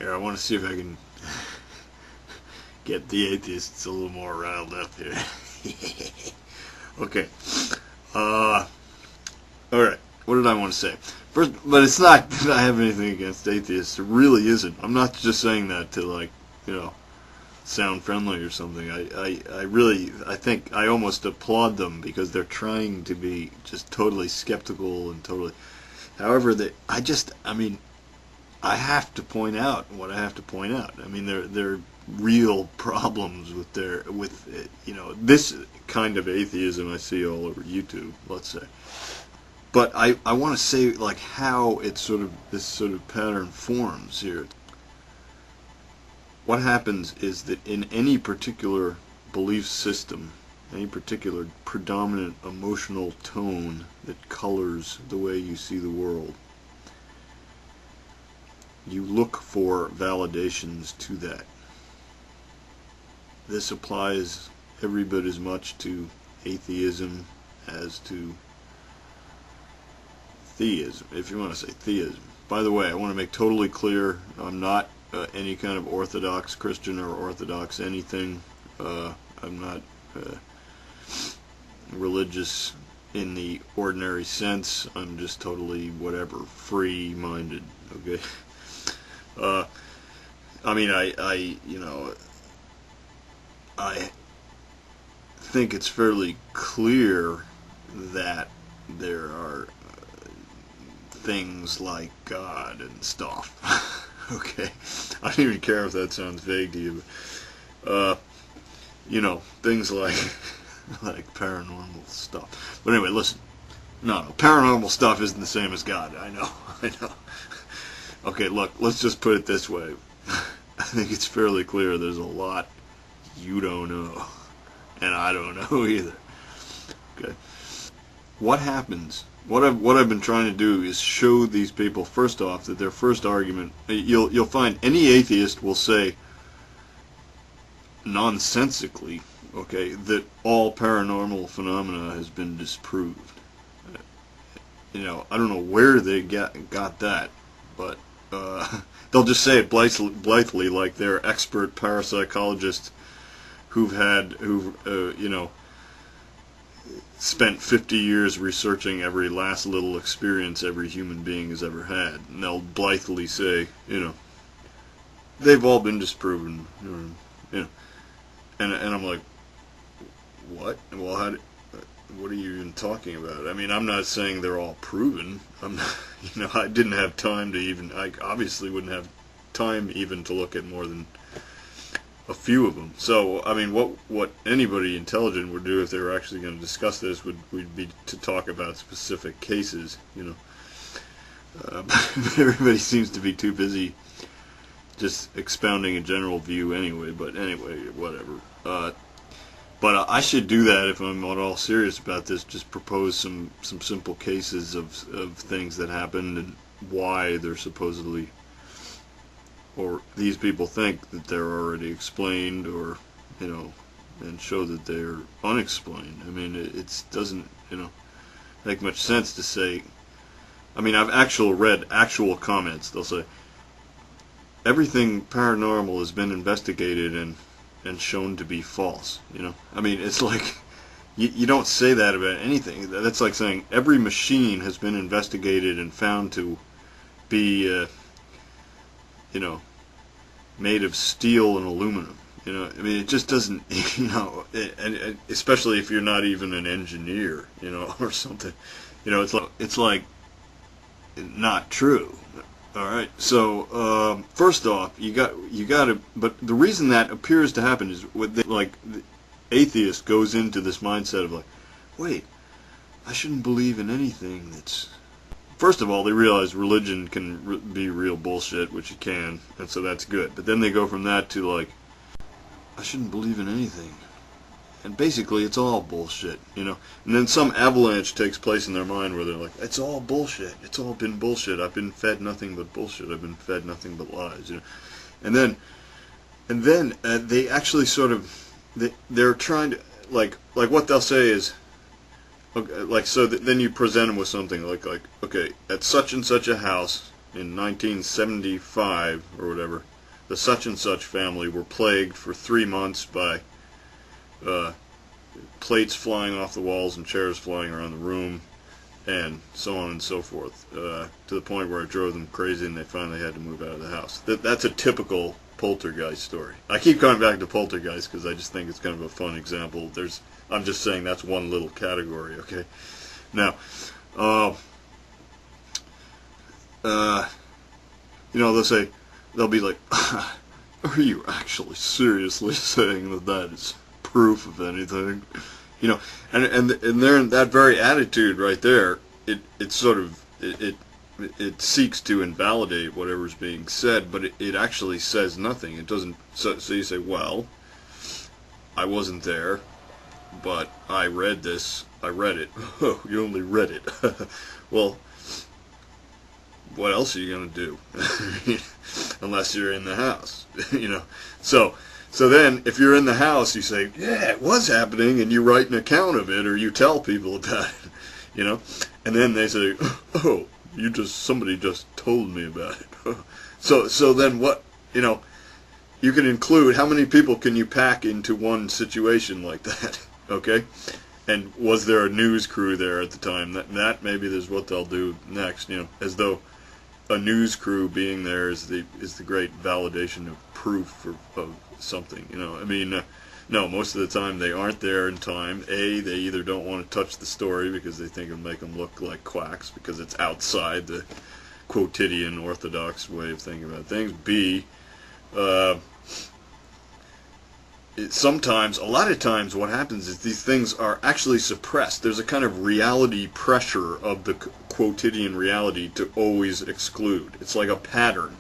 Here, I want to see if I can get the atheists a little more riled up here. Okay. Alright. What did I want to say? First, but it's not that I have anything against atheists. It really isn't. I'm not just saying that to, like, you know, sound friendly or something. I think I almost applaud them because they're trying to be just totally skeptical and totally. However, I have to point out what I have to point out. I mean, there are real problems with this kind of atheism I see all over YouTube, let's say. But I want to say, like, how this sort of pattern forms here. What happens is that in any particular belief system, any particular predominant emotional tone that colors the way you see the world, you look for validations to that. This applies every bit as much to atheism as to theism, if you want to say theism. By the way, I want to make totally clear, I'm not any kind of Orthodox Christian or Orthodox anything. I'm not religious in the ordinary sense. I'm just totally whatever, free-minded, okay? I mean, I think it's fairly clear that there are things like God and stuff. Okay, I don't even care if that sounds vague to you. But, things like paranormal stuff. But anyway, listen. No, paranormal stuff isn't the same as God. I know. Okay, look, let's just put it this way. I think it's fairly clear there's a lot you don't know, and I don't know either. Okay, what happens? What I've been trying to do is show these people, first off, that their first argument, you'll find any atheist will say nonsensically, okay, that all paranormal phenomena has been disproved. I don't know where they got that, but they'll just say it blithely, like they're expert parapsychologists who've spent 50 years researching every last little experience every human being has ever had, and they'll blithely say, they've all been disproven, and I'm like, what? Well, what are you even talking about? I mean, I'm not saying they're all proven. I didn't have time to even, I obviously wouldn't have time even to look at more than a few of them. So, I mean, what anybody intelligent would do if they were actually going to discuss this would be to talk about specific cases, But everybody seems to be too busy just expounding a general view anyway. But anyway, whatever. But I should do that if I'm at all serious about this. Just propose some simple cases of things that happened and why they're supposedly, or these people think that they're already explained, or and show that they're unexplained. I mean, it doesn't make much sense to say. I mean, I've read actual comments. They'll say everything paranormal has been investigated and shown to be false. I mean, it's like you don't say that about anything. That's like saying every machine has been investigated and found to be made of steel and aluminum. I mean, it just doesn't, and especially if you're not even an engineer, or something. It's like not true. All right. So first off, you got to. But the reason that appears to happen is the atheist goes into this mindset of like, wait, I shouldn't believe in anything that's. First of all, they realize religion can be real bullshit, which it can, and so that's good. But then they go from that to like, I shouldn't believe in anything. And basically, it's all bullshit, And then some avalanche takes place in their mind where they're like, it's all bullshit. It's all been bullshit. I've been fed nothing but bullshit. I've been fed nothing but lies, And then they actually sort of, they're trying to, like what they'll say is, okay, then you present them with something like, okay, at such and such a house in 1975 or whatever, the such and such family were plagued for 3 months by plates flying off the walls and chairs flying around the room, and so on and so forth, to the point where it drove them crazy and they finally had to move out of the house. That's a typical poltergeist story. I keep coming back to poltergeist because I just think it's kind of a fun example. I'm just saying that's one little category, okay? Now, they'll be like, are you actually seriously saying that is proof of anything? And they're in that very attitude right there. It seeks to invalidate whatever's being said, but it actually says nothing. It doesn't. So you say, well, I wasn't there, but I read this. I read it. Oh, you only read it. Well, what else are you going to do? Unless you're in the house, So then, if you're in the house, you say, yeah, it was happening, and you write an account of it, or you tell people about it, And then they say, oh, somebody just told me about it. So then what, you can include, how many people can you pack into one situation like that, okay? And was there a news crew there at the time? That maybe is what they'll do next, as though a news crew being there is the great validation of proof of something, no, most of the time they aren't there in time. A, they either don't want to touch the story because they think it'll make them look like quacks because it's outside the quotidian orthodox way of thinking about things. B, sometimes, a lot of times what happens is these things are actually suppressed. There's a kind of reality pressure of the quotidian reality to always exclude. It's like a pattern.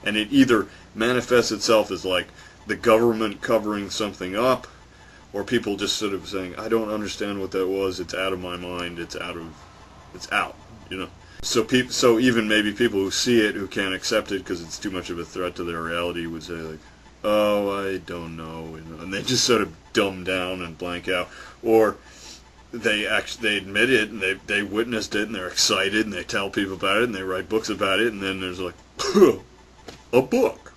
And it either manifests itself as like the government covering something up, or people just sort of saying, I don't understand what that was, it's out of my mind, it's out, So even maybe people who see it, who can't accept it because it's too much of a threat to their reality, would say like, oh, I don't know, and they just sort of dumb down and blank out. Or they admit it, and they witnessed it, and they're excited, and they tell people about it, and they write books about it, and then there's like, a book,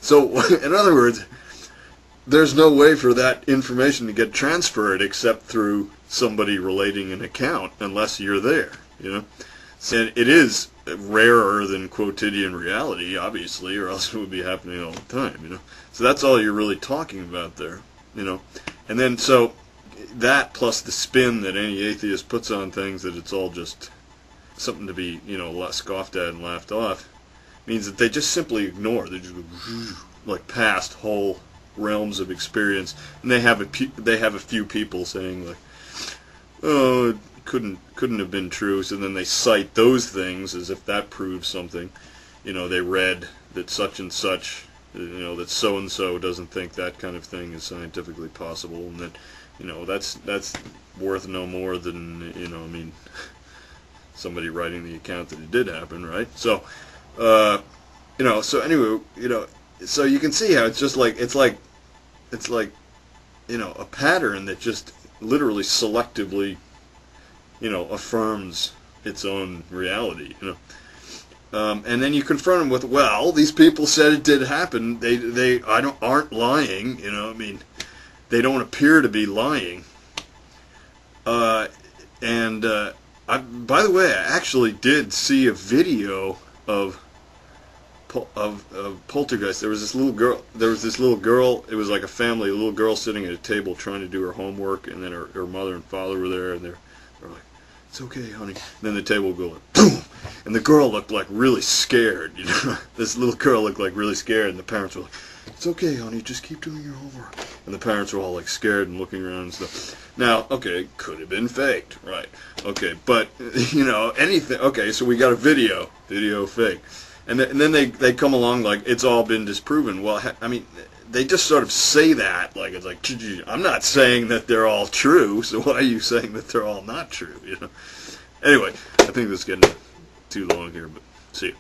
So, in other words, there's no way for that information to get transferred except through somebody relating an account, unless you're there, And it is rarer than quotidian reality, obviously, or else it would be happening all the time, So that's all you're really talking about there, And then, so, that plus the spin that any atheist puts on things, that it's all just something to be, scoffed at and laughed off, means that they just simply ignore. They just go like past whole realms of experience, and they have a few people saying like, oh, it couldn't have been true. So then they cite those things as if that proves something. They read that such and such, that so and so doesn't think that kind of thing is scientifically possible, and that that's worth no more than somebody writing the account that it did happen, right? So. So anyway, so you can see how it's just like, it's like, a pattern that just literally selectively, affirms its own reality, and then you confront them with, well, these people said it did happen. They aren't lying, they don't appear to be lying. By the way, I actually did see a video of poltergeist. There was this little girl. It was like a family. A little girl sitting at a table trying to do her homework, and then her mother and father were there, and they're like, "It's okay, honey." And then the table would go like, boom, and the girl looked like really scared. This little girl looked like really scared, and the parents were like, "It's okay, honey, just keep doing your homework." And the parents were all like scared and looking around and stuff. Now, okay, could have been faked, right? Okay, but anything. Okay, so we got a video fake. And then they come along like it's all been disproven. Well, they just sort of say that like it's like, I'm not saying that they're all true, so why are you saying that they're all not true? Anyway, I think this is getting too long here, but see you.